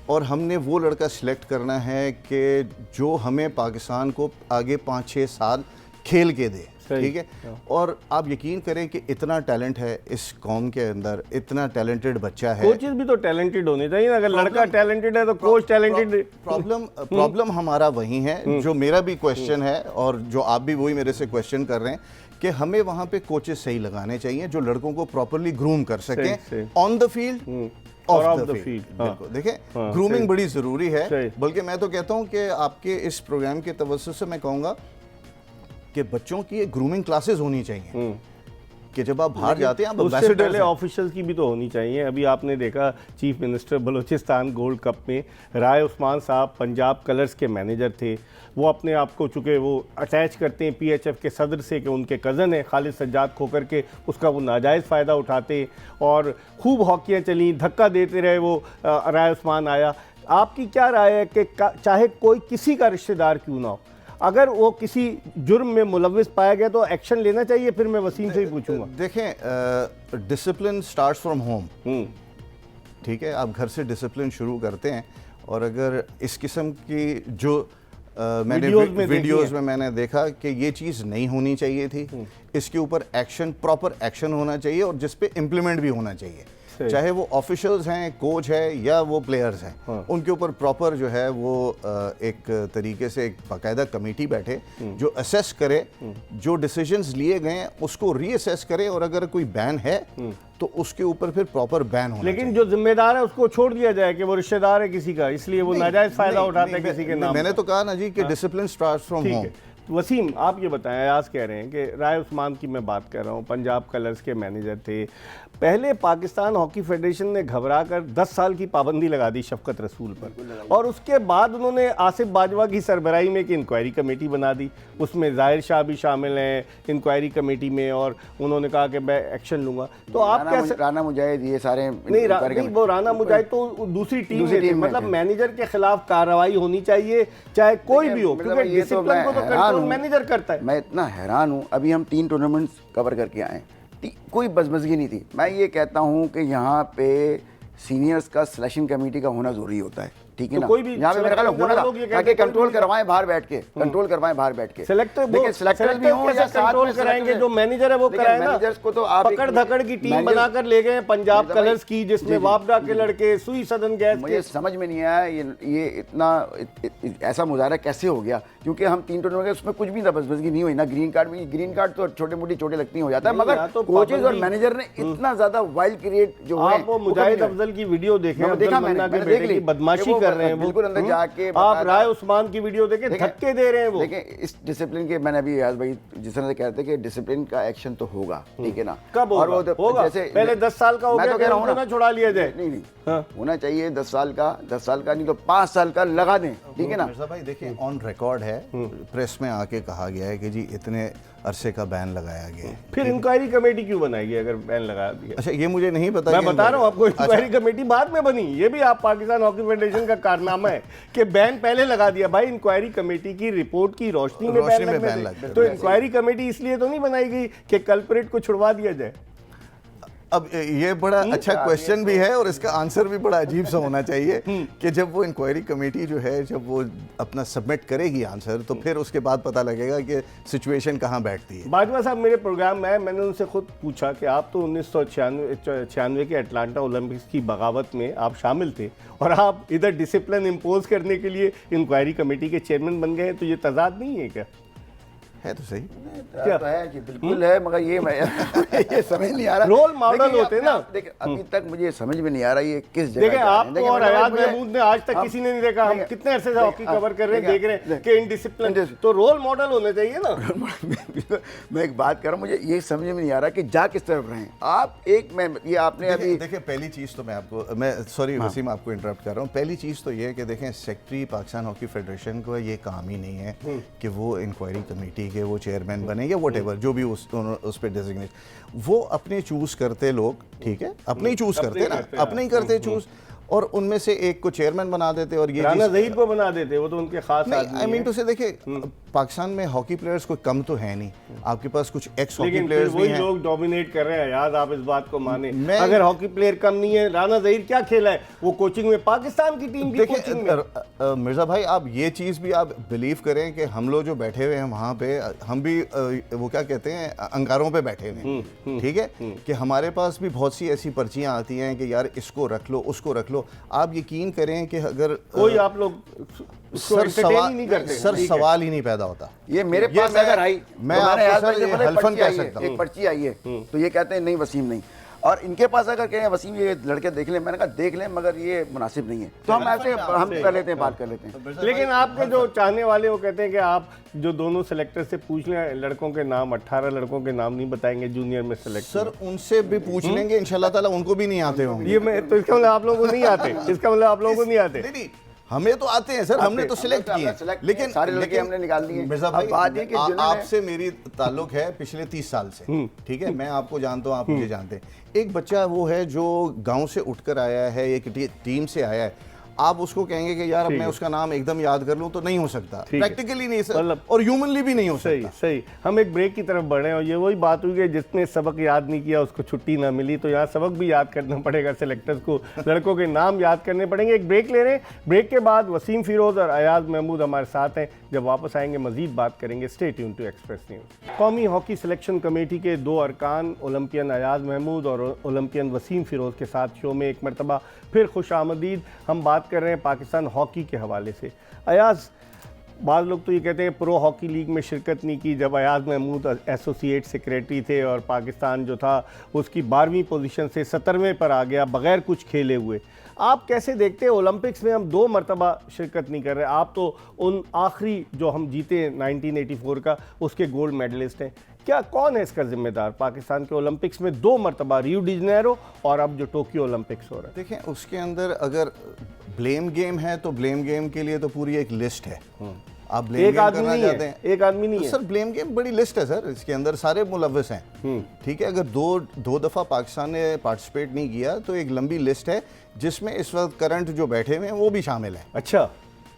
और हमने वो लड़का सिलेक्ट करना है कि जो हमें पाकिस्तान को आगे 5-6 साल खेल के दे, ठीक है। और आप यकीन करें कि इतना टैलेंट है इस कौम के अंदर, इतना टैलेंटेड बच्चा है। कोचेस भी तो टैलेंटेड होने चाहिए ना, अगर लड़का टैलेंटेड है तो कोच टैलेंटेड। प्रॉब्लम हमारा वही है, जो मेरा भी क्वेश्चन है और जो आप भी वही मेरे से क्वेश्चन कर रहे हैं कि हमें वहाँ पे कोचेस सही लगाने चाहिए जो लड़कों को प्रॉपरली ग्रूम कर सकें on the field, of the field. देखें, ग्रूमिंग बड़ी ज़रूरी है, बल्कि मैं तो कहता हूँ कि आपके इस प्रोग्राम के तवज्जो से मैं कहूँगा कि बच्चों की ग्रूमिंग क्लासेस होनी चाहिए कि जब आप बाहर जाते हैं, आप उससे पहले ऑफिशियल की भी तो होनी चाहिए। अभी आपने देखा chief minister Balochistan gold cup में राय उस्मान साहब पंजाब कलर्स के मैनेजर थे, वो अपने आप को चूँकि वो अटैच करते हैं पीएचएफ के सदर से कि उनके कज़न हैं खालिद सज्जाद खोकर के, उसका वो नाजायज़ फ़ायदा उठाते और खूब हॉकियाँ चली, धक्का देते रहे वो राय उस्मान आया। आपकी क्या राय है कि चाहे कोई किसी का रिश्तेदार क्यों ना हो, अगर वो किसी जुर्म में मुलविस पाया गया तो एक्शन लेना चाहिए? फिर मैं वसीम से ही पूछूंगा। देखें, डिसिप्लिन स्टार्ट्स फ्रॉम होम, ठीक है। आप घर से डिसिप्लिन शुरू करते हैं और अगर इस किस्म की जो मैंने वीडियोस में मैंने देखा कि ये चीज़ नहीं होनी चाहिए थी, इसके ऊपर एक्शन, प्रॉपर एक्शन होना चाहिए और जिस पे इम्प्लीमेंट भी होना चाहिए, चाहे वो ऑफिशियल्स हैं, कोच है या वो प्लेयर्स हैं, उनके ऊपर प्रॉपर जो है वो एक तरीके से एक बाकायदा कमेटी बैठे जो असेस करे, जो डिसीजंस लिए गए हैं उसको रीअसेस करे और अगर कोई बैन है तो उसके ऊपर फिर प्रॉपर बैन होना। लेकिन जो जिम्मेदार है उसको छोड़ दिया जाए कि वो रिश्तेदार है किसी का, इसलिए वो नाजायज फायदा उठाते हैं किसी के नाम। मैंने तो कहा ना जी कि discipline starts from home. Waseem, आप ये बताएं, अयाज कह रहे हैं कि राय उस्मान की मैं बात कर रहा हूँ, पंजाब कलर्स के मैनेजर थे। पहले पाकिस्तान हॉकी फेडरेशन ने घबरा कर 10 साल की पाबंदी लगा दी शफकत रसूल पर, और उसके बाद उन्होंने आसिफ बाजवा की सरबराही में एक इंक्वायरी कमेटी बना दी, उसमें जाहिर शाह भी शामिल हैं इंक्वायरी कमेटी में, और उन्होंने कहा कि मैं एक्शन लूंगा। तो आप कैसे? राना मुजाहिद ये सारे नहीं, वो राना मुजाहिद तो दूसरी टीम में थे, मतलब मैनेजर के खिलाफ कार्रवाई होनी चाहिए चाहे कोई भी हो, क्योंकि डिसिप्लिन को तो कंट्रोल मैनेजर करता है। मैं इतना हैरान हूँ, अभी हम 3 टूर्नामेंट्स कवर करके आए, कोई बजबजगी नहीं थी। मैं ये कहता हूँ कि यहाँ पे सीनियर्स का सिलेक्शन कमेटी का होना जरूरी होता है, ठीक है ना। यहाँ पे मेरा ख्याल होना था ताकि कंट्रोल करवाएं बाहर बैठ के, कंट्रोल करवाएं बाहर बैठ के। सिलेक्टर भी हो या कंट्रोल कराएंगे, जो मैनेजर है वो कराए ना। मैनेजर्स को तो आप पकड़ धकड़ की टीम बनाकर ले गए पंजाब कलर्स की, जिसमें वापडा के लड़के, सुई सदन गैस। मुझे समझ में नहीं आया ये इतना ऐसा मुजाहरा कैसे हो गया, क्योंकि हम 3 टूर्नामेंट उसमें कुछ भी बजबजगी नहीं हुई ना। ग्रीन कार्ड तो छोटी मोटी चोटें लगती हो जाता है, मगर कोचेज और मैनेजर ने इतना ज्यादा वाइल्ड क्रिएट जो है। आप वो मुजाहिद अफजल की वीडियो देखें, देखा मैंने, बदमाशी कर रहे हैं, बिल्कुल अंदर जाके आप राय उस्मान की वीडियो देखें, धक्के दे रहे हैं वो। देखें इस डिसिप्लिन के, मैंने अभी याद भाई जिस तरह से कहते हैं कि डिसिप्लिन का एक्शन तो होगा, ठीक है ना। कब होगा? जैसे पहले 10 साल का हो गया, कह रहा हूं ना, छुड़ा लिया जाए। नहीं होना चाहिए 10 साल का नहीं तो 5 साल का लगा दें, ठीक है ना। मिर्जा भाई देखिए, ऑन रिकॉर्ड है, प्रेस में आके कहा गया है कि जी इतने अरसे का बैन लगाया गया है। फिर इंक्वायरी कमेटी क्यों बनाएगी अगर बैन लगा दिया? अच्छा, ये मुझे नहीं पता। मैं बता रहा हूँ आपको, इंक्वायरी कमेटी बाद में बनी। ये भी आप पाकिस्तान हॉकी फेडरेशन का कारनामा है कि बैन पहले लगा दिया। भाई इंक्वायरी कमेटी की रिपोर्ट की रोशनी में बैन लगने दे। तो इंक्वायरी कमेटी इसलिए तो नहीं बनाई गई कि कल्प्रिट को छुड़वा दिया जाए। अब ये बड़ा अच्छा क्वेश्चन भी है और इसका आंसर भी बड़ा अजीब सा होना चाहिए कि जब वो इंक्वायरी कमेटी जो है जब वो अपना सबमिट करेगी आंसर, तो फिर उसके बाद पता लगेगा कि सिचुएशन कहाँ बैठती है। बाजवा साहब मेरे प्रोग्राम में आए, मैंने उनसे खुद पूछा कि आप तो 1996 के अटलांटा ओलंपिक्स की बगावत में आप शामिल थे और आप इधर डिसिप्लिन इम्पोज करने के लिए इंक्वायरी कमेटी के चेयरमैन बन गए, तो ये तजाद नहीं है क्या? है तो सही, क्या तो है कि बिल्कुल है, मगर ये मैं ये समझ नहीं आ रहा। रोल मॉडल होते ना। देखिए अभी तक मुझे समझ में नहीं आ रहा ये किस जगह। देखिए आप और अयाज महमूद ने आज तक किसी ने नहीं देखा, हम कितने अरसे से हॉकी कवर कर रहे हैं, देख रहे हैं कि इनडिसिप्लिन, तो रोल मॉडल होने चाहिए ना। मैं एक बात कर रहा हूँ, मुझे ये समझ में नहीं आ रहा कि जा किस तरफ रहे हैं आप। ये आपने अभी देखिए, पहली चीज़ तो मैं सॉरी वसीम आपको इंटरप्ट कर रहा हूँ। पहली चीज़ तो ये है कि देखें, सेक्रेटरी पाकिस्तान हॉकी फेडरेशन को ये काम ही नहीं है कि वो इंक्वायरी कमेटी के वो चेयरमैन बने या व्हाटएवर जो भी उस पर डेजिग्नेट, वो अपने चूज करते लोग, ठीक है, अपने ही चूज करते ना, अपने ही करते चूज, और उनमें से एक को चेयरमैन बना देते और ये राना ज़हीर को बना देते, वो तो उनके खास आदमी हैं। आई मीन टू से देखिए, पाकिस्तान में हॉकी प्लेयर्स कोई कम तो है नहीं, आपके पास कुछ एक्स हॉकी लेकिन फिर प्लेयर्स भी वही हैं। लोग डोमिनेट कर रहे हैं याद, आप इस बात को माने। मैं- अगर हॉकी प्लेयर कम नहीं है, राना ज़हीर क्या खेला है वो कोचिंग में, पाकिस्तान की टीम की कोचिंग में। देखिए मिर्ज़ा भाई, आप ये चीज़ भी आप बिलीव करें कि हम लोग जो बैठे हुए हैं वहाँ पे, हम भी वो क्या कहते हैं, अंगारों पे बैठे हुए हैं, ठीक है, कि हमारे पास भी बहुत सी ऐसी पर्चियाँ आती हैं कि यार इसको रख लो, उसको रख लो। आप यकीन करें कि अगर कोई आप लोग उसको entertain ही नहीं करते। सर ठीक है। सवाल ही नहीं पैदा होता। ये मेरे पास मैं- अगर आई मैं तो मैंने आपको याद सर रखा, ये बोले हल्फन पर्ची कह आई है, सकता हूँ। एक पर्ची आई है तो ये कहते हैं नहीं वसीम नहीं, और इनके पास अगर कहें वसीम ये लड़के देख लें, मैंने कहा देख लें मगर ये मुनासिब नहीं है, तो हम ऐसे हम कर लेते हैं, बात कर लेते हैं। लेकिन आपके जो चाहने वाले वो कहते हैं कि आप जो दोनों सेलेक्टर से पूछ लें लड़कों के नाम, 18 लड़कों के नाम नहीं बताएंगे जूनियर में सेलेक्ट। सर उनसे भी पूछ लेंगे, इंशाल्लाह ताला उनको भी नहीं आते होंगे। ये मैं तो इसका मतलब आप लोगों को नहीं आते, इसका मतलब आप लोगों को नहीं आते। नहीं, हमें तो आते हैं सर, हमने तो सिलेक्ट किए हैं, लेकिन सारे लड़के हमने निकाल दिए। मिर्ज़ा अब भाई, बात ये कि जिन्होंने- आपसे मेरी ताल्लुक है पिछले 30 साल से, ठीक है, मैं आपको जानता हूँ, आप मुझे जानते हैं। एक बच्चा वो है जो गांव से उठकर आया है, एक टीम से आया है, आप उसको कहेंगे कि यार अब मैं उसका नाम एकदम याद कर लूं, तो नहीं हो सकता, ठीक है। प्रैक्टिकली नहीं सर, मतलब- और ह्यूमनली भी नहीं हो सही सकता। सही। हम एक ब्रेक की तरफ बढ़े और ये वही बात हुई कि जिसने सबक याद नहीं किया उसको छुट्टी ना मिली, तो यहाँ सबक भी याद करना पड़ेगा सेलेक्टर्स को, लड़कों के नाम याद करने पड़ेंगे। एक ब्रेक ले रहे हैं, ब्रेक के बाद वसीम फिरोज और अयाज महमूद हमारे साथ हैं। जब वापस आएंगे मजीद बात करेंगे। Stay tuned to Express News. कौमी हॉकी सिलेक्शन कमेटी के 2 अरकान ओलंपियन अयाज महमूद और ओलंपियन वसीम फिरोज के साथ शो में एक मरतबा फिर खुश आमदीद। हम बात कर रहे हैं पाकिस्तान हॉकी के हवाले से। अयाज, बाद लोग तो ये कहते हैं प्रो हॉकी लीग में शिरकत नहीं की जब अयाज महमूद एसोसिएट सेक्रेटरी थे और पाकिस्तान जो था उसकी 12वीं पोजीशन से 17वें पर आ गया बगैर कुछ खेले हुए। आप कैसे देखते हैं ओलंपिक्स में हम 2 मरतबा शिरकत नहीं कर रहे? आप तो उन आखिरी जो हम जीते 1984 का उसके गोल्ड मेडलिस्ट हैं। क्या कौन है इसका जिम्मेदार पाकिस्तान के ओलंपिक्स में 2 मरतबा, रियो डी जनेरो और अब जो टोक्यो ओलंपिक्स हो रहा है? देखें, उसके अंदर अगर ब्लेम गेम है तो ब्लेम गेम के लिए तो पूरी एक लिस्ट है। आप ब्लेम एक गेम आदमी करना नहीं चाहते है, हैं, एक आदमी नहीं तो है। सर ब्लेम गेम बड़ी लिस्ट है सर, इसके अंदर सारे मुलव्वस हैं, ठीक है। अगर दो दफ़ा पाकिस्तान ने पार्टिसिपेट नहीं किया तो एक लंबी लिस्ट है जिसमें इस वक्त करंट जो बैठे हुए हैं वो भी शामिल है, अच्छा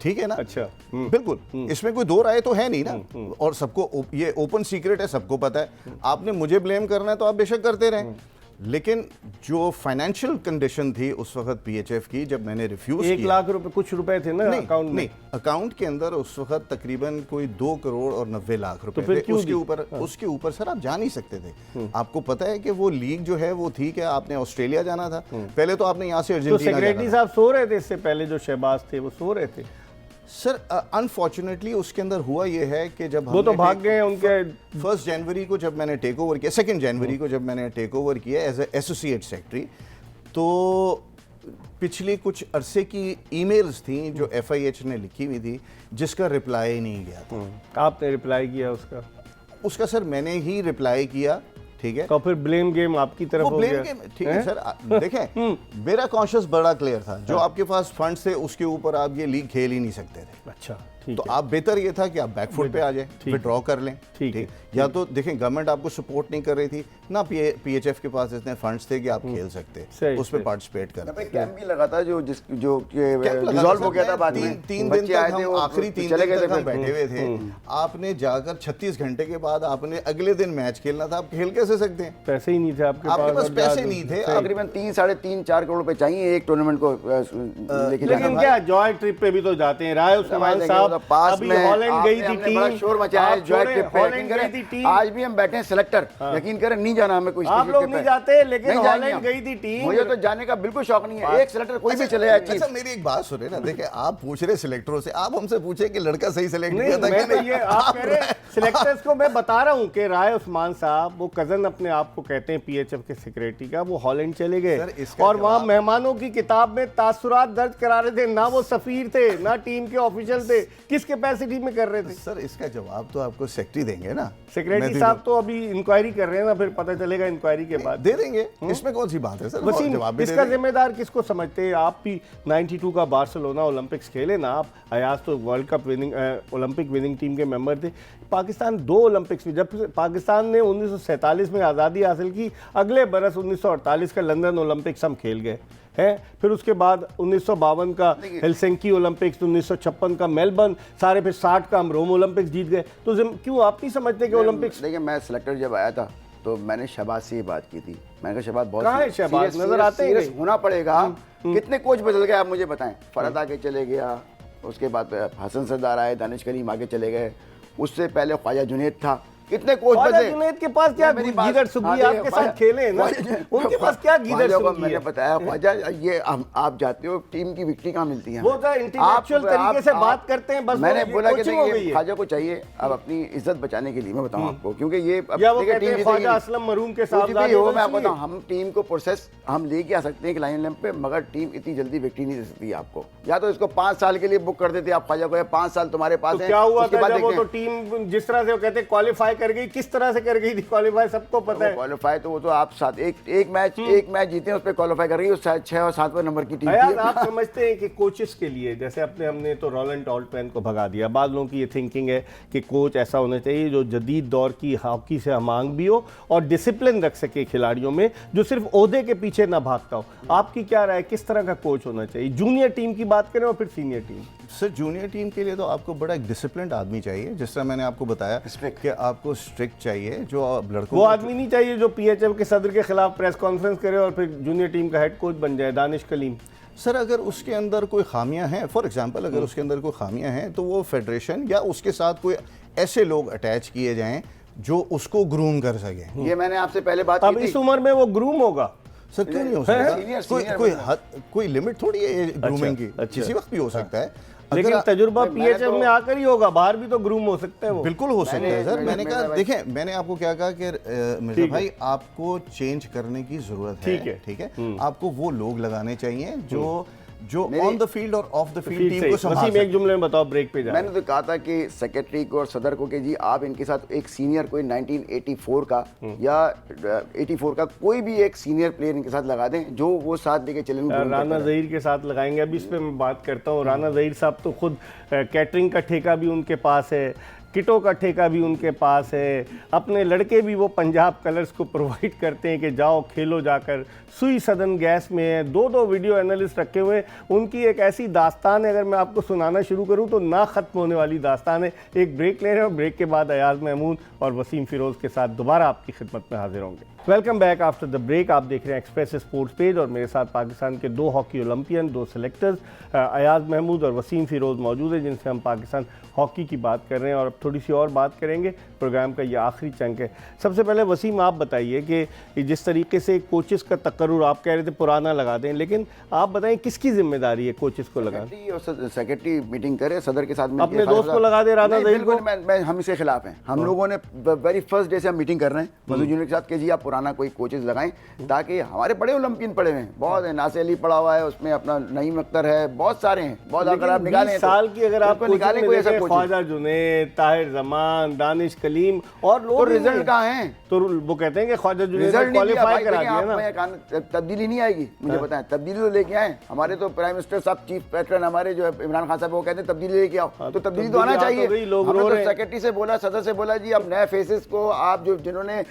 ठीक है ना। अच्छा। बिल्कुल, इसमें कोई 2 राय तो है नहीं ना, और सबको ये ओपन सीक्रेट है, सबको पता है। आपने मुझे ब्लेम करना है तो आप बेशक करते रहें, लेकिन जो फाइनेंशियल कंडीशन थी उस वक्त पीएचएफ की, जब मैंने रिफ्यूज 1 किया, लाख रुपए, कुछ रुपए थे ना अकाउंट में? नहीं, अकाउंट के अंदर उस वक्त तकरीबन कोई 2 करोड़ और 90 लाख रुपए फिर थे। क्यों उसके ऊपर सर आप जा नहीं सकते थे। आपको पता है कि वो लीग जो है वो थी कि आपने ऑस्ट्रेलिया जाना था, पहले तो आपने यहाँ से तो अर्जेंटीना जाना सेक्रेटरी था। साहब सो रहे थे, इससे पहले जो शहबाज थे वो सो रहे थे। सर अनफॉर्चुनेटली उसके अंदर हुआ ये है कि जब वो तो हमने भाग गए उनके 1 जनवरी को जब मैंने टेक ओवर किया, 2 जनवरी को जब मैंने टेक ओवर किया एज एसोसिएट सेक्रेटरी, तो पिछले कुछ अरसे की ईमेल्स थी जो एफआईएच ने लिखी हुई थी जिसका रिप्लाई नहीं गया था। आपने रिप्लाई किया उसका सर मैंने ही रिप्लाई किया, ठीक है। तो फिर ब्लेम गेम आपकी तरफ वो हो ब्लेम गया। गेम, ठीक है सर। देखें, मेरा कॉन्शियस बड़ा क्लियर था, जो आपके पास फंड्स थे उसके ऊपर आप ये लीग खेल ही नहीं सकते थे। अच्छा, ठीक तो है। आप बेहतर ये था कि आप बैकफुट पे आ जाए, विड्रॉ कर लें, ठीक है। या तो देखें गवर्नमेंट आपको सपोर्ट नहीं कर रही थी ना, पीएचएफ के पास इतने फंड्स थे कि आप खेल सकते, सही, उसमें सही। पार्टिसिपेट यहाँ पे करते। कैंप भी लगा था जो कैंप लगा डिसॉल्व था हो गया सर, था बाद तीन में। दिन बच्चे तक आए थे, हम वो आखिरी 3 चले दिन गए तक हम थे फिर। बैठे हुए थे। आपने जाकर 36 घंटे के बाद आपने अगले दिन मैच खेलना था, आप खेल कैसे सकते हैं? पैसे ही नहीं थे आपके आपके पास और पैसे ज्यादा- नहीं थे। सही। तकरीबन 3, साढ़े 3, 4 करोड़ रुपए चाहिए एक टूर्नामेंट को लेके जाना। लेकिन क्या जॉय ट्रिप पे भी तो जाते हैं। राय उस्मान साहब पास अभी में हॉलैंड गई थी हमने बड़ा टीम, शोर मचाया है आप जॉय छोड़ें, ट्रिप पे, हॉलैंड यकीन गई थी करें टीम। आज भी हम बैठे हैं सेलेक्टर, यकीन करें नहीं जाना हमें कोई आप स्पेशल लोग ट्रिप नहीं पे। जाते, लेकिन नहीं जाएंगे हॉलैंड हम। गई थी टीम। मुझे तो जाने का बिल्कुल शौक नहीं है, एक सेलेक्टर कोई भी चले जाए चीफ। अच्छा मेरी एक बात सुने ना, देखिए आप पूछ रहे सिलेक्टरों से, आप हमसे पूछे कि लड़का सही सिलेक्ट नहीं, किया था मैं कि तो नहीं? ये आप कह रहे हैं सिलेक्टर्स को, मैं बता रहा हूँ कि राय उस्मान साहब वो कजन अपने आप को कहते हैं पीएचएफ के सेक्रेटरी का, वो हॉलैंड चले सर, गए इसका और वहाँ जवाब- मेहमानों की किताब में तासुरात दर्ज करा रहे थे। ना वो सफीर थे ना टीम के ऑफिशियल थे, किस कैपेसिटी में कर रहे थे? सर इसका जवाब तो आपको सेक्रेटरी देंगे ना, सेक्रेटरी मैं साहब तो अभी इंक्वायरी कर रहे हैं ना, फिर पता चलेगा इंक्वायरी के बाद। दे देंगे, इसमें कौन सी बात है सर, वसीम, जवाब भी दे इसका देंगे। जिम्मेदार किसको समझते हैं आप? भी 92 का बार्सिलोना ओलंपिक्स खेले ना आप, अयाज तो world cup winning Olympic winning team के मेंबर थे। पाकिस्तान 2 ओलंपिक्स में, जब पाकिस्तान ने 1947 में आज़ादी हासिल की, अगले बरस 1948 का लंदन ओलंपिक्स हम खेल गए, है। फिर उसके बाद 1952 का हेलसिंकी ओलंपिक्स, 1956 का मेलबर्न, सारे फिर 60 का हम रोम ओलंपिक्स जीत गए। तो क्यों आप नहीं समझते कि ओलंपिक्स? देखिए, मैं सिलेक्टर जब आया था तो मैंने शहबाज से ये बात की थी। मैंने कहा शहबाज बहुत कहाँ है शहबाज? नजर आते हैं सीरियस होना पड़ेगा। कितने कोच बदल गए आप मुझे बताएं। फरहत आगे चले गया, उसके बाद हसन सरदार आए, दानिश करीम आगे चले गए, उससे पहले ख्वाजा जुनैद था। कितने कोच बदले। जुनैद के पास क्या गीदड़ सुगी आपके साथ खेले हैं ना, उनके पास क्या गीदड़ सुगी? मैंने बताया ख्वाजा, ये आप जाते हो, टीम की विक्ट्री कहाँ मिलती है? वो तो इंटेलेक्चुअल तरीके से बात करते हैं बस। मैंने बोला कि देखिए ख्वाजा को चाहिए अब अपनी इज्जत बचाने के लिए, मैं बताऊं आपको, क्योंकि ये टीम ख्वाजा असलम मरूम के साथ हो, मैं आपको बताऊं, हम टीम को प्रोसेस हम लेके आ सकते हैं कि लाइन लैंप पे, मगर टीम इतनी जल्दी विक्ट्री नहीं दे सकती आपको। या तो इसको 5 साल के लिए बुक कर देते आप ख्वाजा को, 5 साल तुम्हारे पास है। क्या हुआ था जब वो तो टीम जिस तरह से वो कहते क्वालिफाई कर गई, किस तरह कर गई थी क्वालीफाई, सबको पता है। क्वालीफाई तो वो तो आप साथ एक मैच जीते हैं, उस पे क्वालीफाई कर रही है, 6 और 7 नंबर की टीम थी। आप समझते हैं कि कोचेस के लिए, जैसे हमने तो रोलैंड टॉल्टमैन को भगा दिया, बाद लोगों की ये थिंकिंग है कि कोच ऐसा होना चाहिए जो जदीद दौर की हॉकी से हमांग भी हो और डिसिप्लिन रख सके खिलाड़ियों में, जो सिर्फ ओहदे के पीछे ना भागता हो। आपकी क्या राय, किस तरह का कोच होना चाहिए? जूनियर टीम की बात करें और फिर senior team? Sir, junior team के लिए तो आपको बड़ा एक डिसिप्लिन्ड आदमी चाहिए, जिस तरह मैंने आपको बताया कि आपको स्ट्रिक्ट चाहिए, जो लड़कों वो आदमी नहीं चाहिए जो पीएचएफ के सदर के खिलाफ प्रेस कॉन्फ्रेंस करे और फिर जूनियर टीम का हेड कोच बन जाए, दानिश कलीम। सर, अगर उसके अंदर कोई खामियां हैं, फॉर एग्जांपल अगर उसके अंदर कोई खामियां हैं, तो वो फेडरेशन या उसके साथ कोई ऐसे लोग अटैच किए जाएं जो उसको ग्रूम कर सकें। ये मैंने आपसे पहले बात की थी। अब इस उम्र में वो ग्रूम होगा? सर, क्यों नहीं हो सकता? कोई लिमिट थोड़ी है ग्रूमिंग की, किसी वक्त भी हो सकता है। लेकिन तजुर्बा पीएचएफ में आकर ही होगा, बाहर भी तो ग्रूम हो सकता है वो। बिल्कुल हो सकता है सर। मैंने कहा, देखें, मैंने आपको क्या कहा कि मिर्जा भाई, आपको चेंज करने की जरूरत है, ठीक है। आपको वो लोग लगाने चाहिए जो ऑन द फील्ड और ऑफ द फील्ड टीम को संभाल सके। एक जुमले में बताओ, ब्रेक पे जा। मैंने तो कहा था कि सेक्रेटरी को और सदर को कि जी आप इनके साथ एक सीनियर कोई 1984 का या 84 का कोई भी एक सीनियर प्लेयर इनके साथ लगा दें, जो वो साथ लेके चलेंगे। राना ज़हीर के साथ लगाएंगे, अभी इस पे मैं बात करता हूँ। राना ज़हीर साहब तो खुद कैटरिंग का ठेका भी उनके पास है, किटों का ठेका भी उनके पास है, अपने लड़के भी वो पंजाब कलर्स को प्रोवाइड करते हैं कि जाओ खेलो जाकर। सुई सदन गैस में है, 2 वीडियो एनालिस्ट रखे हुए। उनकी एक ऐसी दास्तान है, अगर मैं आपको सुनाना शुरू करूं तो ना ख़त्म होने वाली दास्तान है। एक ब्रेक ले रहे हैं और ब्रेक के बाद अयाज महमूद और वसीम फिरोज़ के साथ दोबारा आपकी खिदमत में हाजिर होंगे। Welcome back after the break. आप देख रहे हैं एक्सप्रेस स्पोर्ट्स पेज और मेरे साथ पाकिस्तान के 2 hockey olympian, 2 selectors Ayaz Mahmood और वसीम फिरोज़ मौजूद है, जिनसे हम पाकिस्तान हॉकी की बात कर रहे हैं और अब थोड़ी सी और बात करेंगे। प्रोग्राम का ये आखिरी चंक है। सबसे पहले वसीम, आप बताइए कि जिस तरीके से कोचेस का तकर्रुर, आप कह रहे थे पुराना लगा दें, लेकिन आप बताएं किसकी जिम्मेदारी है कोचेस को लगाना? सेक्रेटरी मीटिंग करे, सदर के साथ अपने दोस्त को लगा दे, राना ज़हीर को। हम इसके खिलाफ हैं। हम लोगों ने वेरी फर्स्ट डे से हम मीटिंग कर रहे हैं मसूद जूनियर के साथ कि जी आप पुराना कोई कोचेस लगाएं, ताकि हमारे बड़े ओलंपियन पड़े हुए हैं, बहुत है, नासिर अली पड़ा हुआ है, उसमें अपना नईम अख्तर है, बहुत सारे हैं, बहुत। अगर आप निकालें साल की, अगर आप निकालें कोई ऐसा कोच, ख्वाजा जुनैद, ताहिर जमान, दानिश कलीम और लोग, तो रिजल्ट कहाँ हैं? तो वो कहते हैं कि ख्वाजा जुनैद ने क्वालीफाई करा दिया ना। तब्दीली नहीं आएगी, मुझे बताएं, तब्दीली तो लेके आए। हमारे तो प्राइम मिनिस्टर साहब, चीफ पैटर्न हमारे जो इमरान खान साहब, वो कहते हैं तब्दीली लेके आओ, तो तब्दीली तो आना चाहिए। हमने तो सेक्रेटरी से बोला, सदर से बोला, जी अब नए फेसेस को आप जिन्होंने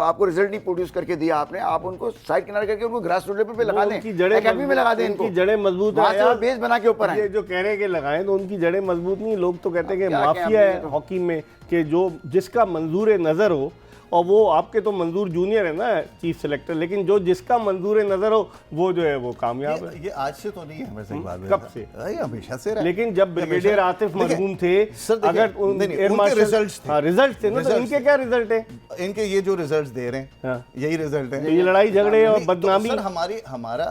आपको रिजल्ट नहीं प्रोड्यूस करके दिया आपने, आप उनको साइड किनारे करके उनको ग्रास रूट लेवल पे लगा दें, एकेडमी में लगा दें, इनकी जड़ें मजबूत है, बेस बना के ऊपर है। ये जो कह रहे हैं कि लगाएं, तो उनकी जड़ें मजबूत नहीं। लोग तो कहते हैं कि माफिया है हॉकी में, कि जो जिसका मंजूर नज़र हो, और वो आपके तो मंजूर जूनियर है ना चीफ सेलेक्टर, लेकिन जो जिसका मंजूर नजर हो वो जो है वो कामयाब है। ये आज से तो नहीं है, वैसे बात कब से? हमेशा से रहा। लेकिन जब ब्रिगेडियर आतिफ मरहूम थे, अगर उनके रिजल्ट्स थे ना, तो इनके क्या रिजल्ट है? इनके ये जो रिजल्ट्स दे रहे हैं, यही रिजल्ट है। तो ये लड़ाई झगड़े और बदनामी। सर,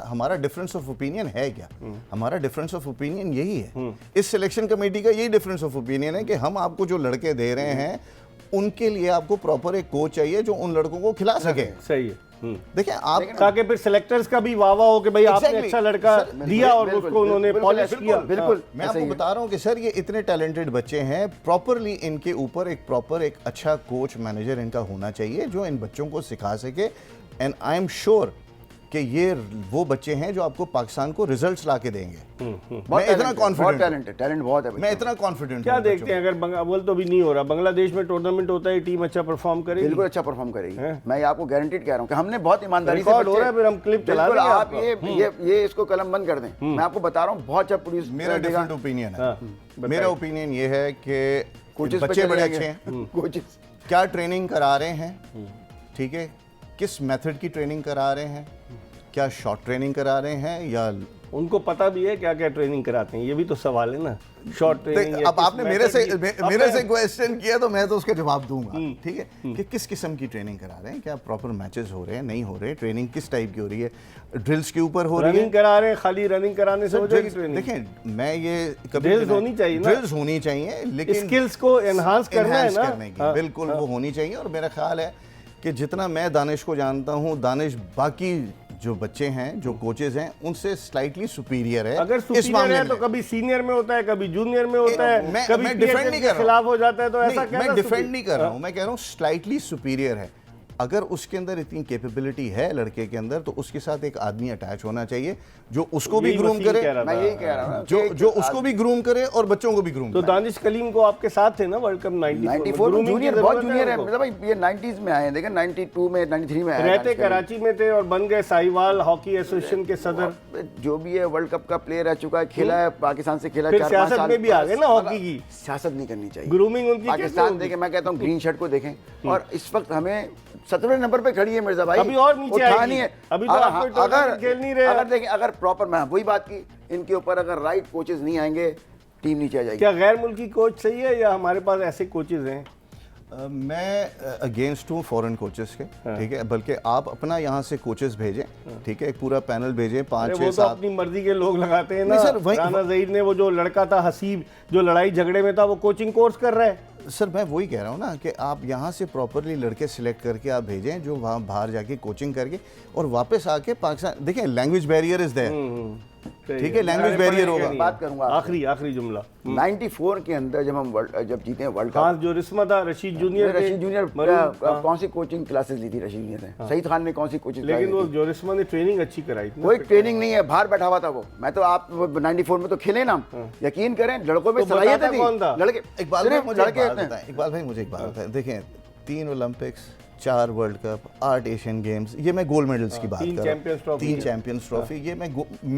हमारा डिफरेंस ऑफ ओपिनियन है क्या? हमारा डिफरेंस ऑफ ओपिनियन यही है। इस सिलेक्शन कमेटी का यही डिफरेंस ऑफ ओपिनियन है कि हम आपको जो लड़के दे रहे हैं, उनके लिए आपको प्रॉपर एक कोच चाहिए जो उन लड़कों को खिला सके। सही है। देखिए आप, ताकि फिर सिलेक्टर्स का भी वाह हो कि भाई आपने अच्छा लड़का दिया और उसको उन्होंने पॉलिश किया। बिल्कुल, मैं आपको बता रहा हूं कि सर ये इतने टैलेंटेड बच्चे हैं, प्रॉपरली इनके ऊपर एक अच्छा कोच मैनेजर इनका होना चाहिए जो इन बच्चों को सिखा सके। एंड आई एम श्योर कि ये वो बच्चे हैं जो आपको पाकिस्तान को रिजल्ट्स ला के देंगे। बहुत मैं इतना बहुत कॉन्फिडेंट टैलेंट है, टैलेंट बहुत है मैं इतना कॉन्फिडेंट क्या देखते हैं, अगर बोल तो भी नहीं हो रहा, बांग्लादेश में टूर्नामेंट होता है, टीम अच्छा परफॉर्म करेगी, बिल्कुल अच्छा परफॉर्म करेगी। मैं आपको गारंटीड कह रहा हूँ कि हमने बहुत ईमानदारी से रिकॉर्ड हो रहा है, फिर हम क्लिप चला बिल्कुल, देंगे आप आपको। ये इसको कलम बंद कर दें। मैं आपको बता रहा हूँ बहुत अच्छा प्रोड्यूस मेरा डिफरेंट ओपिनियन है। बताइए। मेरा ओपिनियन ये है कि कोचेस पे बच्चे बड़े चले अच्छे जाएंगे। हैं, कोचेस क्या ट्रेनिंग करा रहे हैं, ठीक है, किस मेथड की ट्रेनिंग करा रहे हैं, क्या शॉर्ट ट्रेनिंग करा रहे हैं या उनको पता भी है क्या क्या ट्रेनिंग कराते हैं, ये भी तो सवाल है ना, शॉर्ट ट्रेनिंग। अब आपने मेरे से क्वेश्चन किया तो मैं तो उसका जवाब दूंगा, ठीक है, कि किस किस्म की ट्रेनिंग करा रहे हैं, क्या प्रॉपर मैचेस हो रहे हैं, नहीं हो रहे, ट्रेनिंग किस टाइप की हो रही है, ड्रिल्स के ऊपर हो रही है, रनिंग करा रहे हैं, खाली रनिंग कराने से हो जाएगी ट्रेनिंग? देखें मैं ये कभी ड्रिल्स होनी चाहिए ना, ड्रिल्स होनी चाहिए, लेकिन स्किल्स को एनहांस करना है ना, करने की बिल्कुल वो होनी चाहिए। और मेरा ख्याल है कि जितना मैं दानिश को जानता हूँ, दानिश बाकी जो बच्चे हैं, जो कोचेज हैं, उनसे स्लाइटली सुपीरियर है। अगर सुपीरियर है तो कभी सीनियर में होता है, कभी जूनियर में होता है, कभी मैं डिफेंड नहीं कर रहा हूं, खिलाफ हो जाता है, तो ऐसा क्या? मैं डिफेंड नहीं कर रहा हूं, मैं कह रहा हूं स्लाइटली सुपीरियर है। अगर उसके अंदर इतनी कैपेबिलिटी है लड़के के अंदर, तो उसके साथ एक आदमी अटैच होना चाहिए जो उसको भी ग्रूम करे, मैं यही कह रहा हूँ जो उसको भी ग्रूम करे और बच्चों को भी ग्रूम तो करे। दानिश कलीम को आपके साथ थे ना वर्ल्ड कप 94 में, जूनियर बहुत जूनियर है मतलब भाई, ये 90s में आए हैं, देखें 92 में 93 में आए, रहते कराची में थे और बन गए साहिवाल हॉकी एसोसिएशन के सदर। जो भी है वर्ल्ड कप का प्लेयर रह चुका है, खेला है पाकिस्तान से, खेला फिर 4-5 सियासत साल में भी आ गए ना हॉकी की, सियासत नहीं करनी चाहिए, ग्रूमिंग उनकी पाकिस्तान देखें, मैं कहता हूँ ग्रीन शर्ट को देखें, और इस वक्त हमें 17वें नंबर पे खड़ी है मिर्जा भाई, अभी और नीचे उठानी आएगी। है। अभी तो आप कोई टूर्नामेंट खेल नहीं रहे। अगर देखें, अगर प्रॉपर, मैं वही बात की, इनके ऊपर अगर राइट कोचेज नहीं आएंगे, टीम नीचे आ जाएगी। क्या गैर मुल्की कोच सही है या हमारे पास ऐसे कोचेज हैं? मैं अगेंस्ट हूँ फॉरेन कोचेस के, ठीक है, बल्कि आप अपना यहाँ से कोचेस भेजें, ठीक है, एक पूरा पैनल भेजें, 5-6 वो तो 7। अपनी मर्जी के लोग लगाते हैं ना। नहीं सर, राना ज़हीर ने, वो जो लड़का था हसीब, जो लड़ाई झगड़े में था, वो कोचिंग कोर्स कर रहा है। सर मैं वही कह रहा हूँ ना कि आप यहाँ से प्रॉपरली लड़के सिलेक्ट करके आप भेजें जो वहाँ बाहर जाके कोचिंग करके और वापस आके पाकिस्तान, देखिए लैंग्वेज बैरियर इज देयर, ठीक है, लैंग्वेज बैरियर होगा। बात करूंगा आखिरी जुमला, 94 के अंदर जब हम जब जीते हैं वर्ल्ड कप, खास जो रिस्मा था, रशीद जूनियर कौन सी कोचिंग क्लासेस ली थी रशीद जूनियर ने, सईद खान ने कौन सी कोचिंग, लेकिन वो जो रिस्मा ने ट्रेनिंग अच्छी कराई थी। कोई ट्रेनिंग नहीं है, बाहर बैठा हुआ था वो। मैं तो आप 94 में तो खेले ना, यकीन करें लड़कों में सलाहियत थी, लड़के इकबाल भाई मुझे लड़के एक बात बताएं, इकबाल भाई मुझे एक बात बताएं, देखें 3 Olympics, 4 world cup, 8 Asian games, ये मैं गोल्ड मेडल्स की बात कर रहा हूँ, 3 चैंपियंस ट्रॉफी, ये मैं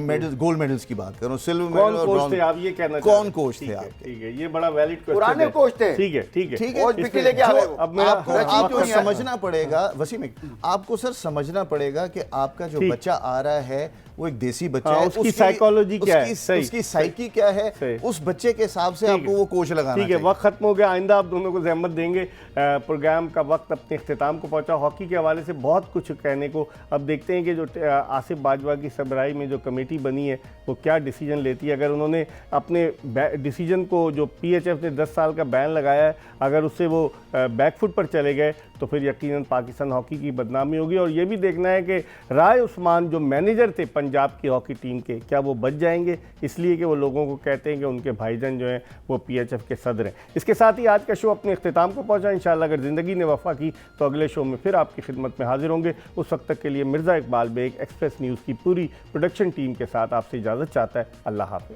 मेडल्स, गोल्ड मेडल्स की बात कर रहा हूँ, सिल्वर मेडल और कोच थे आप, ये कहना कौन कोच थे आपके? ठीक है, ये बड़ा वैलिड क्वेश्चन है। पुराने कोच थे, ठीक है ठीक है, कोच बिकरी लेके आ रहे हो। अब मेरा आपको समझना पड़ेगा वसीम, आपको सर समझना पड़ेगा कि आपका जो बच्चा आ रहा है वो एक देसी बच्चा है, उसकी साइकोलॉजी क्या है, उसकी साइकी क्या है, उस बच्चे के हिसाब से आपको वो कोच लगाना ठीक है। वक्त खत्म हो गया, आइंदा आप दोनों को जहमत देंगे। प्रोग्राम का वक्त अपने इख्तिताम को पहुंचा। हॉकी के हवाले से बहुत कुछ कहने को, अब देखते हैं कि जो आसिफ बाजवा की सरबराही में जो कमेटी बनी है वो क्या डिसीजन लेती है। अगर उन्होंने अपने डिसीजन को, जो PHF ने 10 साल का बैन लगाया है, अगर उससे वो बैकफुट पर चले गए तो फिर यकीनन पाकिस्तान हॉकी की बदनामी होगी। और ये भी देखना है कि राय उस्मान जो मैनेजर थे पंजाब की हॉकी टीम के, क्या वो बच जाएंगे, इसलिए कि वो लोगों को कहते हैं कि उनके भाईजान जो हैं वो PHF के सदर हैं। इसके साथ ही आज का शो अपने इख्तिताम को पहुंचा। इंशाअल्लाह अगर ज़िंदगी ने वफा की तो अगले शो में फिर आपकी खिदमत में हाजिर होंगे। उस वक्त तक के लिए मिर्ज़ा इकबाल बेग एक्सप्रेस न्यूज़ की पूरी प्रोडक्शन टीम के साथ आपसे इजाज़त चाहता है। अल्लाह हाफ़िज़।